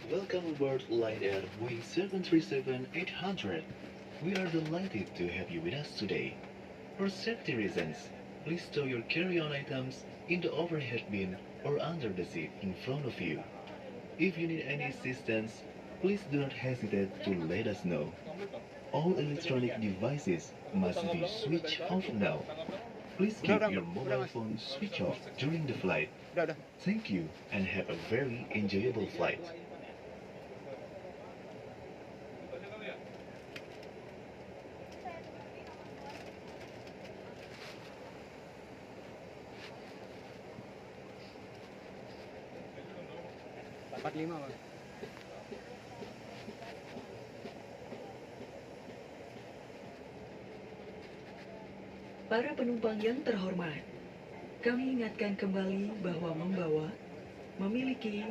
Welcome aboard Lion Air Boeing 737-800. We are delighted to have you with us today. For safety reasons, please store your carry-on items in the overhead bin or under the seat in front of you. If you need any assistance, please do not hesitate to let us know. All electronic devices must be switched off now. Please keep your mobile phone switched off during the flight. Thank you and have a very enjoyable flight. Para penumpang yang terhormat, kami ingatkan kembali bahwa membawa, memiliki,